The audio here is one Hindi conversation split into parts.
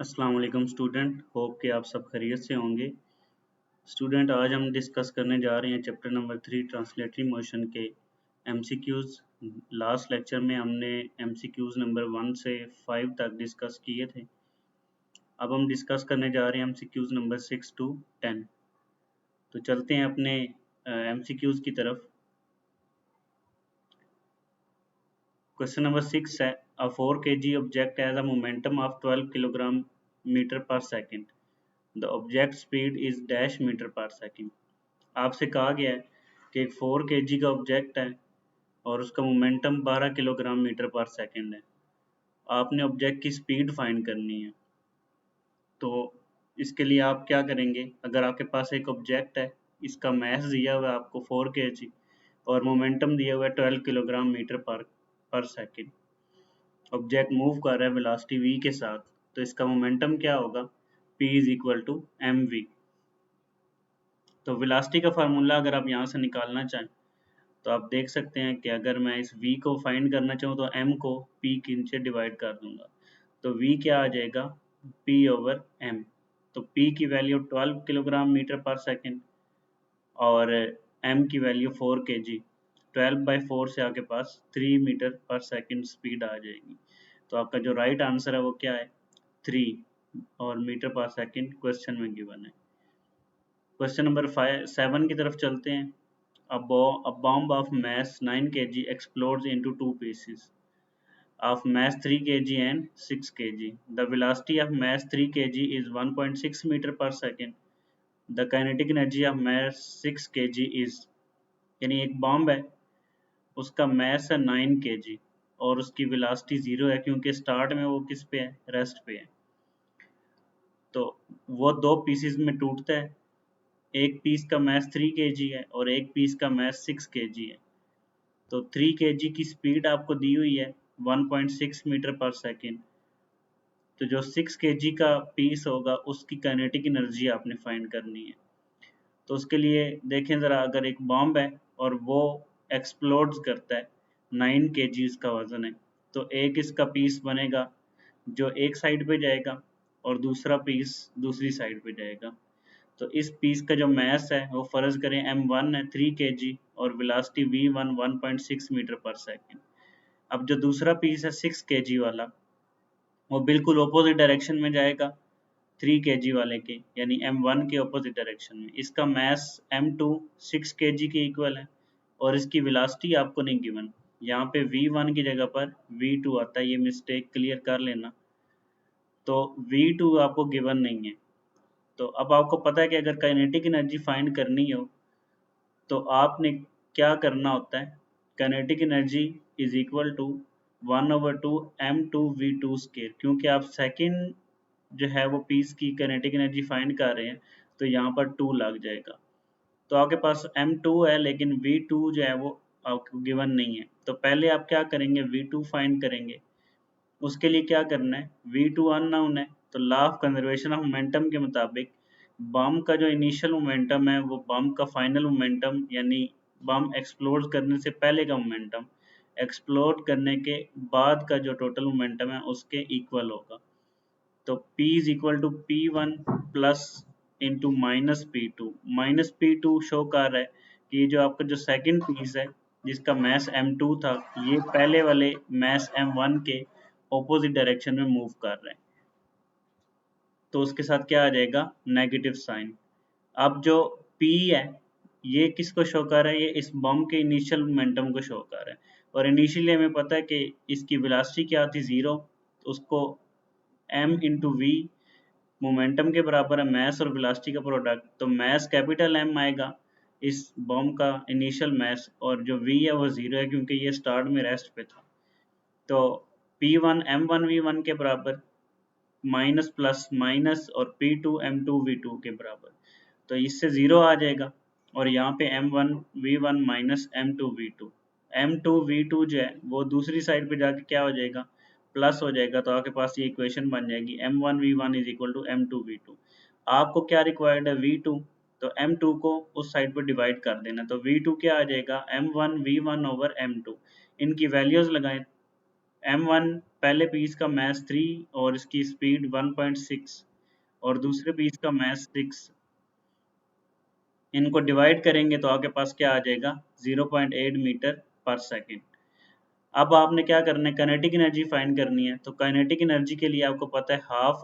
अस्सलाम वालेकुम स्टूडेंट, होप कि आप सब खैरियत से होंगे। स्टूडेंट, आज हम डिस्कस करने जा रहे हैं चैप्टर नंबर 3 ट्रांसलेटरी मोशन के एमसीक्यूज़। लास्ट लेक्चर में हमने एमसीक्यूज़ नंबर 1 से 5 तक डिस्कस किए थे। अब हम डिस्कस करने जा रहे हैं एमसीक्यूज़ नंबर 6 to 10। तो चलते हैं अपने एमसीक्यूज़ की तरफ। क्वेश्चन नंबर 6 है, a 4 kg object has a momentum of 12 kilogram metre per second. The object speed is dash metre per second. आपसे कहा गया है कि एक 4 kg का ऑब्जेक्ट है और उसका momentum 12 kilogram metre per second है। आपने ऑब्जेक्ट की स्पीड फाइंड करनी है। तो इसके लिए आप क्या करेंगे, अगर आपके पास एक ऑब्जेक्ट है, इसका मैस दिया हुआ है आपको 4 kg और मोमेंटम दिया हुआ है 12 kilogram metre per second. Object move कर रहा है वेलोसिटी v के साथ, तो इसका मोमेंटम क्या होगा, p is equal to mv। तो वेलोसिटी का फार्मूला अगर आप यहाँ से निकालना चाहें तो आप देख सकते हैं कि अगर मैं इस v को फाइंड करना चाहूँ तो m को p के नीचे डिवाइड कर दूंगा, तो v क्या आ जाएगा, p ओवर m। तो p की value 12 kilogram metre per second और m की वैल्यू 4 kg। 12/4 से आपके पास 3 मीटर पर सेकेंड स्पीड आ जाएगी। तो आपका जो राइट आंसर है वो क्या है, 3 और मीटर पर सेकेंड क्वेश्चन में गिवन है। क्वेश्चन नंबर 7 की तरफ चलते हैं। A bomb of mass 9 kg explodes into two pieces of mass 3 kg and 6 kg. The velocity of mass 3 kg is 1.6 meter per second. The kinetic energy of mass 6 kg is, यानी एक बॉम्ब है, उसका मैस है 9 kg और उसकी वेलोसिटी 0 है क्योंकि स्टार्ट में वो किस पे है, रेस्ट पे है। तो वो दो पीसेस में टूटता है, एक पीस का मैस 3 kg है और एक पीस का मैस 6 kg है। तो 3 kg की स्पीड आपको दी हुई है 1.6 मीटर पर सेकेंड। तो जो 6 kg का पीस होगा उसकी काइनेटिक एनर्जी आपने फाइंड करनी है। तो उसके लिए देखें ज़रा, अगर एक बॉम्ब है और वो एक्सप्लोड्स करता है, 9 kg इसका वज़न है, तो एक इसका पीस बनेगा जो एक साइड पे जाएगा और दूसरा पीस दूसरी साइड पे जाएगा। तो इस पीस का जो मैस है वो फ़र्ज़ करें m1 है 3 kg और velocity v1 1.6 metre per second. अब जो दूसरा पीस है 6 kg वाला, वो बिल्कुल ऑपोजिट डायरेक्शन में जाएगा 3 kg वाले के, यानी m1 के ऑपोजिट डायरेक्शन में। इसका मैस m2 6 kg के इक्वल है और इसकी वेलोसिटी आपको नहीं गिवन। यहाँ पे v1 की जगह पर v2 आता है, ये मिस्टेक क्लियर कर लेना। तो v2 आपको गिवन नहीं है। तो अब आपको पता है कि अगर काइनेटिक एनर्जी फाइंड करनी हो तो आपने क्या करना होता है, kinetic energy is equal to 1/2 m2v2 square. क्योंकि आप सेकेंड जो है वो पीस की काइनेटिक एनर्जी फाइंड कर रहे हैं तो यहाँ पर 2 लग जाएगा। तो आपके पास m2 है लेकिन v2 जो है वो आपको गिवन नहीं है। तो पहले आप क्या करेंगे, v2 फाइंड करेंगे। उसके लिए क्या करना है, v2 अननोन है, तो law of conservation of momentum के मुताबिक बम का जो इनिशियल मोमेंटम है वो बम का फाइनल मोमेंटम, यानी बम एक्सप्लोड करने से पहले का मोमेंटम एक्सप्लोड करने के बाद का जो टोटल मोमेंटम है उसके इक्वल होगा। तो p is equal to p1 plus into minus P two show कर रहा है कि जो आपका जो सेकंड पीस है जिसका मैस m2 था, ये पहले वाले मैस m1 के ऑपोजिट डायरेक्शन में मूव कर रहे हैं। तो उसके साथ क्या आ जाएगा, नेगेटिव साइन। अब जो P है ये किसको शो कर रहा है, ये इस बम के इनिशियल मोमेंटम को शो कर रहा है। और इनिशियली हमें पता है कि इसकी वेलोसिटी क्या थी, 0। तो उसको m इंटू वी, मोमेंटम के बराबर है मैस और वेलोसिटी का प्रोडक्ट, तो मैस कैपिटल M आएगा इस बम का इनिशियल मैस, और जो v है वो 0 है क्योंकि ये स्टार्ट में रेस्ट पे था। तो P1 m1v1 के बराबर, माइनस प्लस माइनस, और P2 m2v2 के बराबर। तो इससे 0 आ जाएगा और यहाँ पे m1v1 माइनस m2v2, m2v2 जो है वो दूसरी साइड पे जाके क्या हो जाएगा, प्लस हो जाएगा। तो आपके पास ये इक्वेशन बन जाएगी m1v1 is equal to m2v2। आपको क्या रिक्वायर्ड है, v2, तो m2 को उस साइड पर डिवाइड कर देना। तो v2 क्या आ जाएगा, m1v1 ओवर m2। इनकी वैल्यूज लगाएं, m1 पहले पीस का मास 3 और इसकी स्पीड 1.6 और दूसरे पीस का मास 6, इनको डिवाइड करेंगे तो आपके पास क्या आ जाएगा 0.8 मीटर पर सेकेंड। अब आपने क्या करना है, काइनेटिक एनर्जी फाइंड करनी है। तो काइनेटिक एनर्जी के लिए आपको पता है हाफ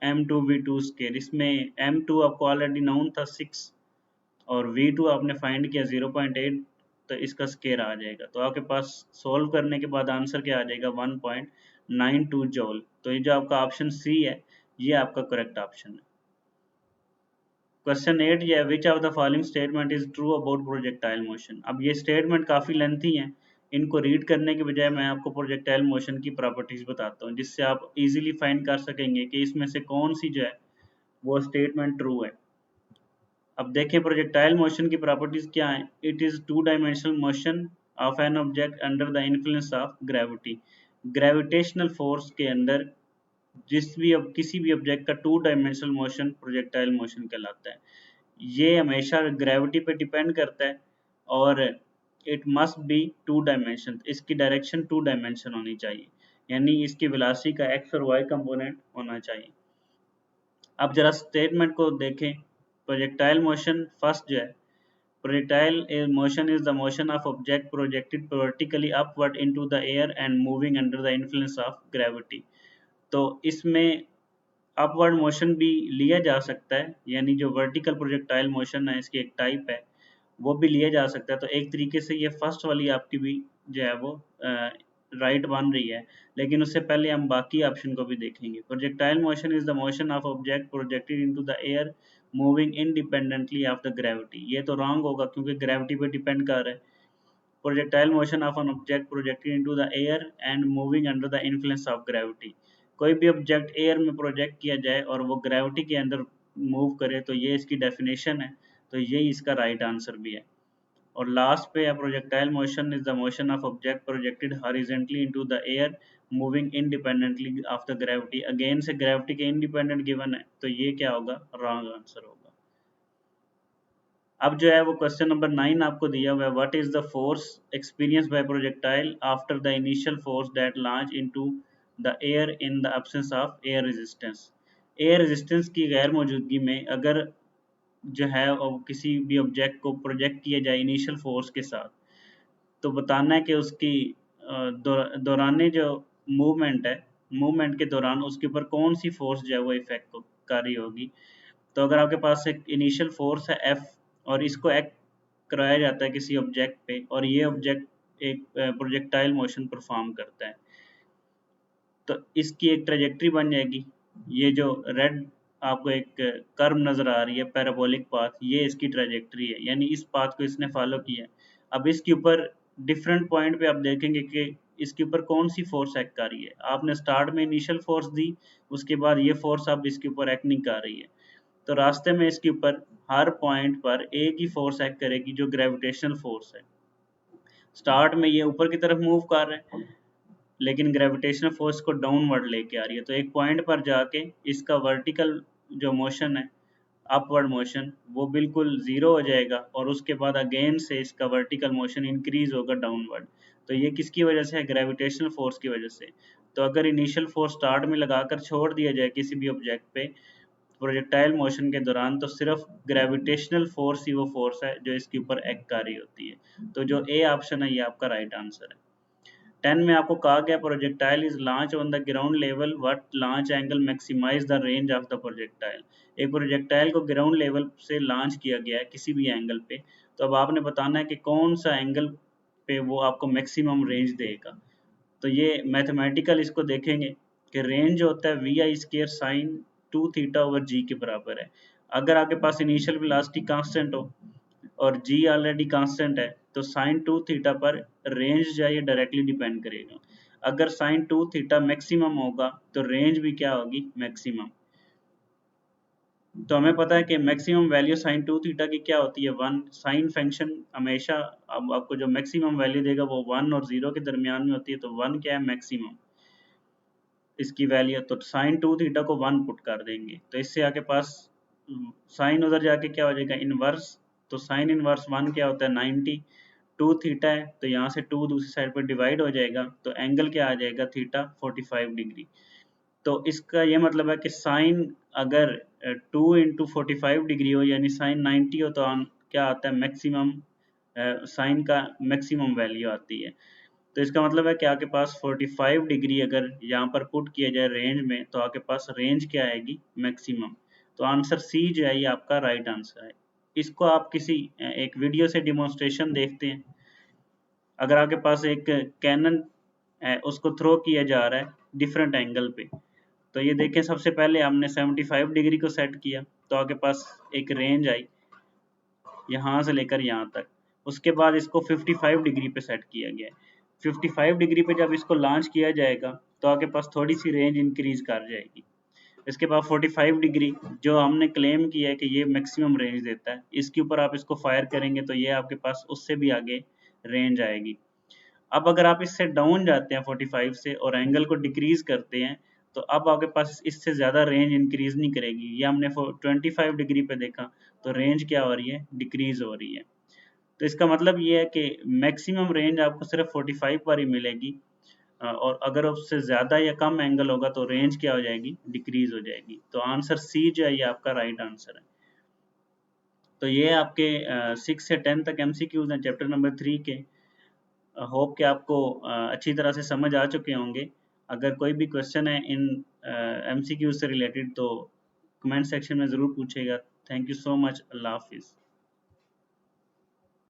m2v2 स्केयर, इसमें m2 आपको ऑलरेडी नाउन था 6 और v2 आपने फाइंड किया 0.8, तो इसका स्केयर आ जाएगा। तो आपके पास सॉल्व करने के बाद आंसर क्या आ जाएगा 1.92 जॉल। तो ये जो आपका ऑप्शन सी है ये आपका करेक्ट ऑप्शन है। क्वेश्चन 8 ये है, which of the following statement is true about projectile motion. अब ये स्टेटमेंट काफ़ी लेंथी हैं, इनको रीड करने के बजाय मैं आपको प्रोजेक्टाइल मोशन की प्रॉपर्टीज बताता हूँ जिससे आप इजीली फाइंड कर सकेंगे कि इसमें से कौन सी जो है वो स्टेटमेंट ट्रू है। अब देखिए प्रोजेक्टाइल मोशन की प्रॉपर्टीज क्या है। It is two dimensional motion of an object under the influence of gravity. Gravitational force के अंदर किसी भी ऑब्जेक्ट का two dimensional motion projectile motion कहलाता है। ये हमेशा ग्रेविटी पे डिपेंड करता है और it must be two dimension, इसकी डायरेक्शन टू डायमेंशन होनी चाहिए, यानी इसकी वेलोसिटी का एक्स और वाई कंपोनेंट होना चाहिए। अब जरा स्टेटमेंट को देखें। प्रोजेक्टाइल मोशन फर्स्ट जो है, projectile motion is the motion of object projected vertically upward into the air and moving under the influence of gravity. तो इसमें अपवर्ड मोशन भी लिया जा सकता है, यानी जो वर्टिकल प्रोजेक्टाइल मोशन है इसकी एक टाइप है, वो भी लिया जा सकता है। तो एक तरीके से ये फर्स्ट वाली आपकी भी जो है वो राइट बन रही है, लेकिन उससे पहले हम बाकी ऑप्शन को भी देखेंगे। Projectile motion is the motion of object projected into the air moving independently of the gravity. ये तो रॉन्ग होगा क्योंकि ग्रेविटी पे डिपेंड कर रहा है। Projectile motion of an object projected into the air and moving under the influence of gravity. कोई भी ऑब्जेक्ट एयर में प्रोजेक्ट किया जाए और वो ग्रेविटी के अंदर मूव करे तो ये इसकी डेफिनेशन है, तो ये इसका राइट आंसर भी है। और लास्ट पे है, projectile motion is the motion of object projected horizontally into the air moving independently of the gravity. Again से ग्रेविटी के इंडिपेंडेंट गिवन है, तो ये क्या होगा, रॉन्ग आंसर होगा। अब जो है वो क्वेश्चन नंबर 9 आपको दिया हुआ है, what is the force experience by projectile after the initial force that launch into the air in the absence of air resistance. Air resistance की गैर मौजूदगी में अगर जो है किसी भी ऑब्जेक्ट को प्रोजेक्ट किया जाए इनिशियल फोर्स के साथ, तो बताना है कि उसकी दौरान जो मूवमेंट है, मूवमेंट के दौरान उसके ऊपर कौन सी फोर्स जो है वो इफेक्ट कारी होगी। तो अगर आपके पास एक इनिशियल फोर्स है F और इसको एक्ट कराया जाता है किसी ऑब्जेक्ट पे और ये ऑब्जेक्ट एक प्रोजेक्टाइल मोशन परफॉर्म करता है, तो इसकी एक ट्रेजेक्ट्री बन जाएगी। ये जो रेड आपको एक कर्व नज़र आ रही है पैराबोलिक पाथ, ये इसकी ट्रेजेक्ट्री है, यानी इस पाथ को इसने फॉलो किया है। अब इसके ऊपर डिफरेंट पॉइंट पे आप देखेंगे कि इसके ऊपर कौन सी फोर्स एक्ट कर रही है। आपने स्टार्ट में इनिशियल फोर्स दी, उसके बाद ये फोर्स अब इसके ऊपर एक्ट नहीं कर रही है, तो रास्ते में इसके ऊपर हर पॉइंट पर एक ही फोर्स एक्ट करेगी जो ग्रेविटेशनल फोर्स है। स्टार्ट में ये ऊपर की तरफ मूव कर रहे हैं लेकिन ग्रेविटेशनल फोर्स को डाउनवर्ड लेके आ रही है, तो एक पॉइंट पर जाके इसका वर्टिकल जो मोशन है, अपवर्ड मोशन, वो बिल्कुल ज़ीरो हो जाएगा और उसके बाद अगेन से इसका वर्टिकल मोशन इंक्रीज होगा डाउनवर्ड। तो ये किसकी वजह से है, ग्रेविटेशनल फोर्स की वजह से। तो अगर इनिशियल फोर्स स्टार्ट में लगाकर छोड़ दिया जाए किसी भी ऑब्जेक्ट पे प्रोजेक्टाइल मोशन के दौरान, तो सिर्फ ग्रेविटेशनल फोर्स ही वो फोर्स है जो इसके ऊपर एक्ट कर रही होती है। तो जो ए ऑप्शन है ये आपका राइट आंसर है। 10 में आपको कहा गया projectile is launch on the ground level, what launch angle maximize the range of the projectile. एक प्रोजेक्टाइल को ग्राउंड लेवल से लॉन्च किया गया है किसी भी एंगल पे, तो अब आपने बताना है कि कौन सा एंगल पे वो आपको मैक्सिमम रेंज देगा। तो ये मैथमेटिकल इसको देखेंगे कि रेंज जो होता है वी आई स्केयर साइन 2 थीटा/जी के बराबर है। अगर आपके पास इनिशियल वेलोसिटी कांस्टेंट हो और जी ऑलरेडी कांस्टेंट है, तो साइन 2 थीटा पर रेंज जो है ये डायरेक्टली डिपेंड करेगा। अगर साइन 2 थीटा मैक्सिमम होगा तो रेंज भी क्या होगी, मैक्सिमम। तो हमें पता है कि मैक्सिमम वैल्यू साइन 2 थीटा की क्या होती है, 1। साइन फंक्शन हमेशा अब आपको जो मैक्सिमम वैल्यू देगा वो 1 और 0 के दरमियान में होती है, तो 1 क्या है, मैक्सिमम इसकी वैल्यू। तो साइन 2 थीटा को 1 पुट कर देंगे, तो इससे आपके पास साइन उधर जाके क्या हो जाएगा, इनवर्स। तो साइन इनवर्स 1 क्या होता है, 90। 2 थीटा है तो यहाँ से 2 दूसरी साइड पर डिवाइड हो जाएगा, तो एंगल क्या आ जाएगा थीटा 45 डिग्री। तो इसका ये मतलब है कि साइन अगर 2 इंटू 45 डिग्री हो यानी साइन 90 हो तो क्या आता है मैक्सिमम, साइन का मैक्सिमम वैल्यू आती है। तो इसका मतलब है कि आपके पास 45 डिग्री अगर यहाँ पर पुट किया जाए रेंज में तो आपके पास रेंज क्या आएगी मैक्सिमम। तो आंसर सी जो है ये आपका राइट आंसर है। इसको आप किसी एक वीडियो से डिमॉन्स्ट्रेशन देखते हैं। अगर आपके पास एक कैनन है उसको थ्रो किया जा रहा है डिफरेंट एंगल पे, तो ये देखें सबसे पहले हमने 75 डिग्री को सेट किया तो आपके पास एक रेंज आई यहाँ से लेकर यहाँ तक। उसके बाद इसको 55 डिग्री पे सेट किया गया है। 55 डिग्री पे जब इसको लॉन्च किया जाएगा तो आपके पास थोड़ी सी रेंज इंक्रीज कर जाएगी। इसके बाद 45 डिग्री जो हमने क्लेम किया है कि ये मैक्सिमम रेंज देता है, इसके ऊपर आप इसको फायर करेंगे तो ये आपके पास उससे भी आगे रेंज आएगी। अब अगर आप इससे डाउन जाते हैं 45 से और एंगल को डिक्रीज करते हैं तो अब आपके पास इससे ज़्यादा रेंज इंक्रीज नहीं करेगी। ये हमने 25 डिग्री पे देखा तो रेंज क्या हो रही है डिक्रीज हो रही है। तो इसका मतलब ये है कि मैक्सिमम रेंज आपको सिर्फ 45 पर ही मिलेगी, और अगर उससे ज़्यादा या कम एंगल होगा तो रेंज क्या हो जाएगी डिक्रीज हो जाएगी। तो आंसर सी जो है ये आपका राइट आंसर है। तो ये आपके 6 से 10 तक MCQs हैं चैप्टर नंबर 3 के। होप कि आपको अच्छी तरह से समझ आ चुके होंगे। अगर कोई भी क्वेश्चन है इन MCQ से रिलेटेड तो कमेंट सेक्शन में ज़रूर पूछेगा। Thank you so much. Allah हाफिज़।